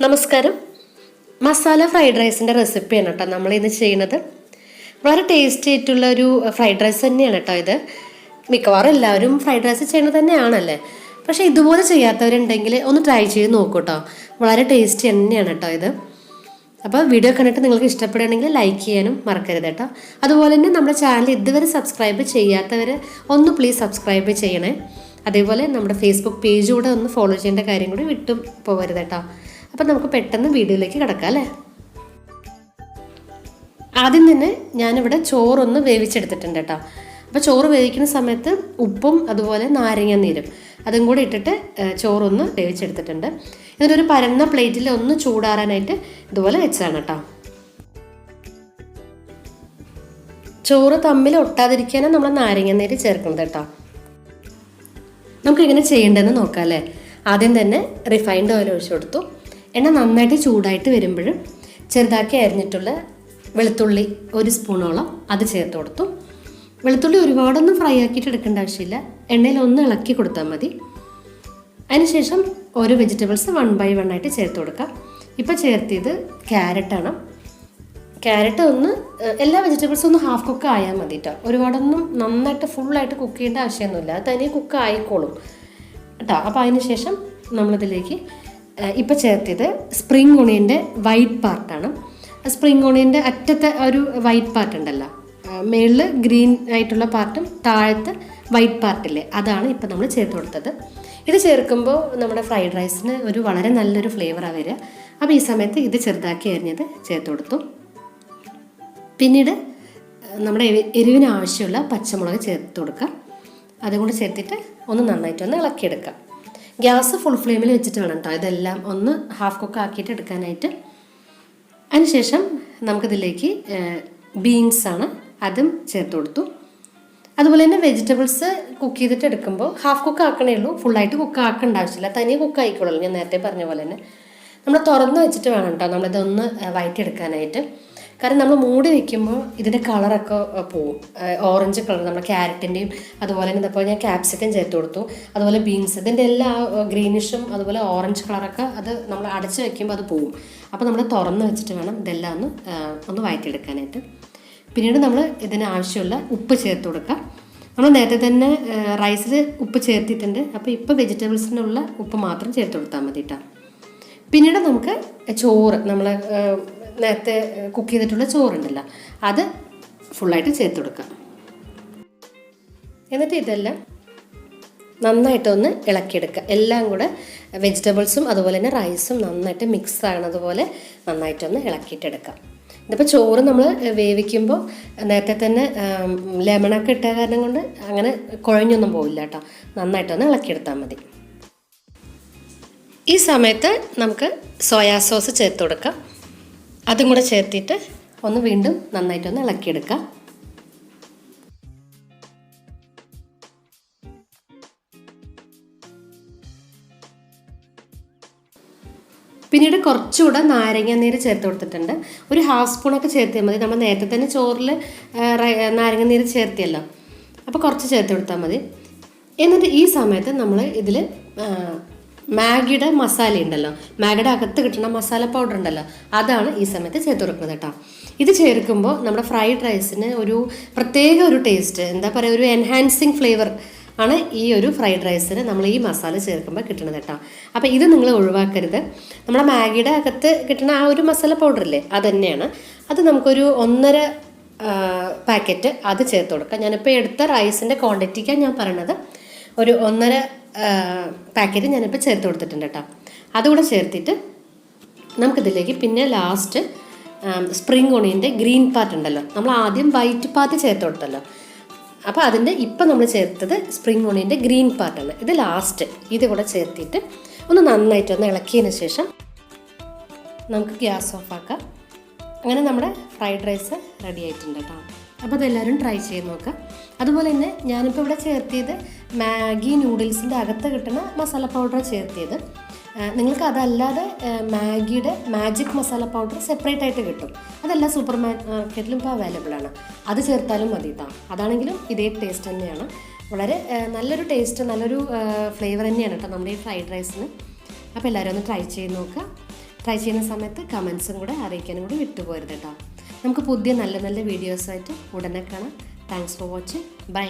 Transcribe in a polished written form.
നമസ്കാരം. മസാല ഫ്രൈഡ് റൈസിൻ്റെ റെസിപ്പിയാണ് കേട്ടോ നമ്മളിന്ന് ചെയ്യുന്നത്. വളരെ ടേസ്റ്റി ആയിട്ടുള്ള ഒരു ഫ്രൈഡ് റൈസ് തന്നെയാണ് കേട്ടോ ഇത്. മിക്കവാറും എല്ലാവരും ഫ്രൈഡ് റൈസ് ചെയ്യുന്നത് തന്നെയാണല്ലേ. പക്ഷേ ഇതുപോലെ ചെയ്യാത്തവരുണ്ടെങ്കിൽ ഒന്ന് ട്രൈ ചെയ്ത് നോക്കൂ കേട്ടോ. വളരെ ടേസ്റ്റി തന്നെയാണ് കേട്ടോ ഇത്. അപ്പോൾ വീഡിയോ കണ്ടിട്ട് നിങ്ങൾക്ക് ഇഷ്ടപ്പെടുകയാണെങ്കിൽ ലൈക്ക് ചെയ്യാനും മറക്കരുത് കേട്ടോ. അതുപോലെ തന്നെ നമ്മുടെ ചാനൽ ഇതുവരെ സബ്സ്ക്രൈബ് ചെയ്യാത്തവർ ഒന്ന് പ്ലീസ് സബ്സ്ക്രൈബ് ചെയ്യണേ. അതേപോലെ നമ്മുടെ ഫേസ്ബുക്ക് പേജ് കൂടെ ഒന്ന് ഫോളോ ചെയ്യേണ്ട കാര്യം കൂടി വിട്ടു പോകരുത് കേട്ടോ. അപ്പം നമുക്ക് പെട്ടെന്ന് വീഡിയോയിലേക്ക് കിടക്കാം അല്ലേ. ആദ്യം തന്നെ ഞാനിവിടെ ചോറൊന്ന് വേവിച്ചെടുത്തിട്ടുണ്ട് കേട്ടോ. അപ്പോൾ ചോറ് വേവിക്കുന്ന സമയത്ത് ഉപ്പും അതുപോലെ നാരങ്ങ നീരും അതും കൂടി ഇട്ടിട്ട് ചോറൊന്ന് വേവിച്ചെടുത്തിട്ടുണ്ട്. എന്നിട്ടൊരു പരന്ന പ്ലേറ്റിൽ ഒന്ന് ചൂടാറാനായിട്ട് ഇതുപോലെ വെച്ചതാണ് കേട്ടോ. ചോറ് തമ്മിൽ ഒട്ടാതിരിക്കാനാണ് നമ്മൾ നാരങ്ങ നീര് ചേർക്കുന്നത് കേട്ടോ. നമുക്കിങ്ങനെ ചെയ്യേണ്ടതെന്ന് നോക്കാം അല്ലേ. ആദ്യം തന്നെ റിഫൈൻഡ് ഓയിൽ ഒഴിച്ചു കൊടുത്തു. എണ്ണ നന്നായിട്ട് ചൂടായിട്ട് വരുമ്പോൾ ചെറുതാക്കി അരിഞ്ഞിട്ടുള്ള വെളുത്തുള്ളി 1 സ്പൂണോളം അത് ചേർത്ത് കൊടുത്തു. വെളുത്തുള്ളി ഒരുപാടൊന്നും ഫ്രൈ ആക്കിയിട്ട് എടുക്കേണ്ട ആവശ്യമില്ല. എണ്ണയിൽ ഒന്ന് ഇളക്കി കൊടുത്താൽ മതി. അതിനുശേഷം ഓരോ വെജിറ്റബിൾസ് 1 by 1 ആയിട്ട് ചേർത്ത് കൊടുക്കാം. ഇപ്പോൾ ചേർത്തിയത് ക്യാരറ്റാണ്. ക്യാരറ്റ് ഒന്ന് എല്ലാ വെജിറ്റബിൾസും ഒന്ന് ഹാഫ് കുക്ക് ആയാൽ മതി കേട്ടോ. ഒരുപാടൊന്നും നന്നായിട്ട് ഫുള്ളായിട്ട് കുക്ക് ചെയ്യേണ്ട ആവശ്യമൊന്നുമില്ല. അത് തനിയെ കുക്ക് ആയിക്കോളും കേട്ടോ. അപ്പോൾ അതിന് ശേഷം നമ്മളിതിലേക്ക് ഇപ്പോൾ ചേർത്തത് സ്പ്രിംഗ് ഓണിയൻ്റെ വൈറ്റ് പാർട്ടാണ്. സ്പ്രിംഗ് ഓണിയൻ്റെ അറ്റത്തെ ഒരു വൈറ്റ് പാർട്ട് ഉണ്ടല്ലോ, മേളിൽ ഗ്രീൻ ആയിട്ടുള്ള പാർട്ടും താഴത്തെ വൈറ്റ് പാർട്ടില്ലേ, അതാണ് ഇപ്പോൾ നമ്മൾ ചേർത്ത് കൊടുത്തത്. ഇത് ചേർക്കുമ്പോൾ നമ്മുടെ ഫ്രൈഡ് റൈസിന് ഒരു വളരെ നല്ലൊരു ഫ്ലേവറാണ് വരിക. അപ്പോൾ ഈ സമയത്ത് ഇത് ചെറുതാക്കി അരിഞ്ഞത് ചേർത്ത് കൊടുത്തു. പിന്നീട് നമ്മുടെ എരിവിന് ആവശ്യമുള്ള പച്ചമുളക് ചേർത്ത് കൊടുക്കുക. അതും കൂടി ചേർത്തിട്ട് ഒന്ന് നന്നായിട്ടൊന്ന് ഇളക്കിയെടുക്കുക. ഗ്യാസ് ഫുൾ ഫ്ലെയിമിൽ വെച്ചിട്ട് വേണം കേട്ടോ ഇതെല്ലാം ഒന്ന് ഹാഫ് കുക്ക് ആക്കിയിട്ട് എടുക്കാനായിട്ട്. അതിനുശേഷം നമുക്കിതിലേക്ക് ബീൻസാണ്, അതും ചേർത്ത് കൊടുത്തു. അതുപോലെ തന്നെ വെജിറ്റബിൾസ് കുക്ക് ചെയ്തിട്ട് എടുക്കുമ്പോൾ ഹാഫ് കുക്ക് ആക്കണേ ഉള്ളൂ, ഫുള്ളായിട്ട് കുക്ക് ആക്കേണ്ട ആവശ്യമില്ല. തനിയെ കുക്ക് ആയിക്കോളൂ. ഞാൻ നേരത്തെ പറഞ്ഞ പോലെ തന്നെ നമ്മൾ തുറന്ന് വെച്ചിട്ട് വേണം കേട്ടോ നമ്മളിതൊന്ന് വഴറ്റിയെടുക്കാനായിട്ട്. കാരണം നമ്മൾ മൂടി വയ്ക്കുമ്പോൾ ഇതിൻ്റെ കളറൊക്കെ പോവും. ഓറഞ്ച് കളർ നമ്മുടെ ക്യാരറ്റിൻ്റെയും അതുപോലെ തന്നെ ഇപ്പോൾ ഞാൻ ക്യാപ്സിക്കം ചേർത്ത് കൊടുത്തു. അതുപോലെ ബീൻസ് ഇതിൻ്റെ എല്ലാ ഗ്രീനിഷും അതുപോലെ ഓറഞ്ച് കളറൊക്കെ അത് നമ്മൾ അടച്ച് വയ്ക്കുമ്പോൾ അത് പോവും. അപ്പോൾ നമ്മൾ തുറന്ന് വെച്ചിട്ട് വേണം ഇതെല്ലാം ഒന്ന് വഴറ്റിയെടുക്കാനായിട്ട്. പിന്നീട് നമ്മൾ ഇതിന് ആവശ്യമുള്ള ഉപ്പ് ചേർത്ത് കൊടുക്കുക. നമ്മൾ നേരത്തെ തന്നെ റൈസിൽ ഉപ്പ് ചേർത്തിട്ടുണ്ട്. അപ്പോൾ ഇപ്പോൾ വെജിറ്റബിൾസിനുള്ള ഉപ്പ് മാത്രം ചേർത്ത് കൊടുത്താൽ മതി കേട്ടോ. പിന്നീട് നമുക്ക് ചോറ് നമ്മൾ നേരത്തെ കുക്ക് ചെയ്തിട്ടുള്ള ചോറുണ്ടല്ലോ അത് ഫുള്ളായിട്ട് ചേർത്ത് കൊടുക്കാം. എന്നിട്ട് ഇതെല്ലാം നന്നായിട്ടൊന്ന് ഇളക്കിയെടുക്കുക. എല്ലാം കൂടെ വെജിറ്റബിൾസും അതുപോലെ തന്നെ റൈസും നന്നായിട്ട് മിക്സ് ആകുന്നതുപോലെ നന്നായിട്ടൊന്ന് ഇളക്കിയിട്ടെടുക്കാം. ഇതിപ്പോൾ ചോറ് നമ്മൾ വേവിക്കുമ്പോൾ നേരത്തെ തന്നെ ലെമണൊക്കെ ഇട്ട കാരണം കൊണ്ട് അങ്ങനെ കുഴഞ്ഞൊന്നും പോവില്ല കേട്ടോ. നന്നായിട്ടൊന്ന് ഇളക്കിയെടുത്താൽ മതി. ഈ സമയത്ത് നമുക്ക് സോയാ സോസ് ചേർത്ത് കൊടുക്കാം. അതും കൂടെ ചേർത്തിട്ട് ഒന്ന് വീണ്ടും നന്നായിട്ടൊന്ന് ഇളക്കിയെടുക്കാം. പിന്നീട് കുറച്ചുകൂടെ നാരങ്ങ നീര് ചേർത്ത് കൊടുത്തിട്ടുണ്ട്. ഒരു ഹാഫ് സ്പൂണൊക്കെ ചേർത്തിയാൽ മതി. നമ്മൾ നേരത്തെ തന്നെ ചോറിൽ നാരങ്ങ നീര് ചേർത്തിയല്ലോ, അപ്പോൾ കുറച്ച് ചേർത്ത് കൊടുത്താൽ മതി. എന്നിട്ട് ഈ സമയത്ത് നമ്മൾ ഇതിൽ മാഗിയുടെ മസാല ഉണ്ടല്ലോ, മാഗിയുടെ അകത്ത് കിട്ടുന്ന മസാല പൗഡർ ഉണ്ടല്ലോ, അതാണ് ഈ സമയത്ത് ചേർത്ത് കൊടുക്കുന്നത് കേട്ടോ. ഇത് ചേർക്കുമ്പോൾ നമ്മുടെ ഫ്രൈഡ് റൈസിന് ഒരു പ്രത്യേക ഒരു ടേസ്റ്റ്, എന്താ പറയുക, ഒരു എൻഹാൻസിങ് ഫ്ലേവർ ആണ് ഈ ഒരു ഫ്രൈഡ് റൈസിന് നമ്മൾ ഈ മസാല ചേർക്കുമ്പോൾ കിട്ടുന്നത് കേട്ടോ. അപ്പോൾ ഇത് നിങ്ങൾ ഒഴിവാക്കരുത്. നമ്മുടെ മാഗിയുടെ അകത്ത് കിട്ടുന്ന ആ ഒരു മസാല പൗഡറില്ലേ, അത് തന്നെയാണ്. അത് നമുക്കൊരു 1.5 പാക്കറ്റ് അത് ചേർത്ത് കൊടുക്കാം. ഞാനിപ്പോൾ എടുത്ത റൈസിൻ്റെ ക്വാണ്ടിറ്റിക്കാണ് ഞാൻ പറയണത്. ഒരു 1.5 പാക്കറ്റ് ഞാനിപ്പോൾ ചേർത്ത് കൊടുത്തിട്ടുണ്ട് കേട്ടോ. അതുകൂടെ ചേർത്തിട്ട് നമുക്കിതിലേക്ക് പിന്നെ ലാസ്റ്റ് സ്പ്രിംഗ് ഓണിയൻ്റെ ഗ്രീൻ പാർട്ട് ഉണ്ടല്ലോ, നമ്മൾ ആദ്യം വൈറ്റ് പാർട്ട് ചേർത്ത് കൊടുത്തല്ലോ, അപ്പോൾ അതിൻ്റെ ഇപ്പം നമ്മൾ ചേർത്തത് സ്പ്രിംഗ് ഓണിയൻ്റെ ഗ്രീൻ പാർട്ടാണ്. ഇത് ലാസ്റ്റ് ഇത് കൂടെ ചേർത്തിട്ട് ഒന്ന് നന്നായിട്ടൊന്ന് ഇളക്കിയതിന് ശേഷം നമുക്ക് ഗ്യാസ് ഓഫാക്കാം. അങ്ങനെ നമ്മുടെ ഫ്രൈഡ് റൈസ് റെഡി ആയിട്ടുണ്ട് കേട്ടോ. അപ്പോൾ അതെല്ലാവരും ട്രൈ ചെയ്ത് നോക്കാം. അതുപോലെ തന്നെ ഞാനിപ്പോൾ ഇവിടെ ചേർത്തിയത് മാഗി നൂഡിൽസിൻ്റെ അകത്ത് കിട്ടുന്ന മസാല പൗഡർ ചേർത്തിയത്. നിങ്ങൾക്ക് അതല്ലാതെ മാഗിയുടെ മാജിക് മസാല പൗഡർ സെപ്പറേറ്റ് ആയിട്ട് കിട്ടും. അതെല്ലാം സൂപ്പർ മാർക്കറ്റിലും ഇപ്പോൾ അവൈലബിൾ ആണ്. അത് ചേർത്താലും മതി കേട്ടോ. അതാണെങ്കിലും ഇതേ ടേസ്റ്റ് തന്നെയാണ്. വളരെ നല്ലൊരു ടേസ്റ്റ്, നല്ലൊരു ഫ്ലേവർ തന്നെയാണ് കേട്ടോ നമ്മുടെ ഈ ഫ്രൈഡ് റൈസിന്. അപ്പോൾ എല്ലാവരും ഒന്ന് ട്രൈ ചെയ്ത് നോക്കുക. ട്രൈ ചെയ്യുന്ന സമയത്ത് കമൻസും കൂടെ അറിയിക്കാനും കൂടി വിട്ടുപോരുത് കേട്ടോ. നമുക്ക് പുതിയ നല്ല നല്ല വീഡിയോസായിട്ട് ഉടനെ കാണാം. Thanks for watching. ബൈ.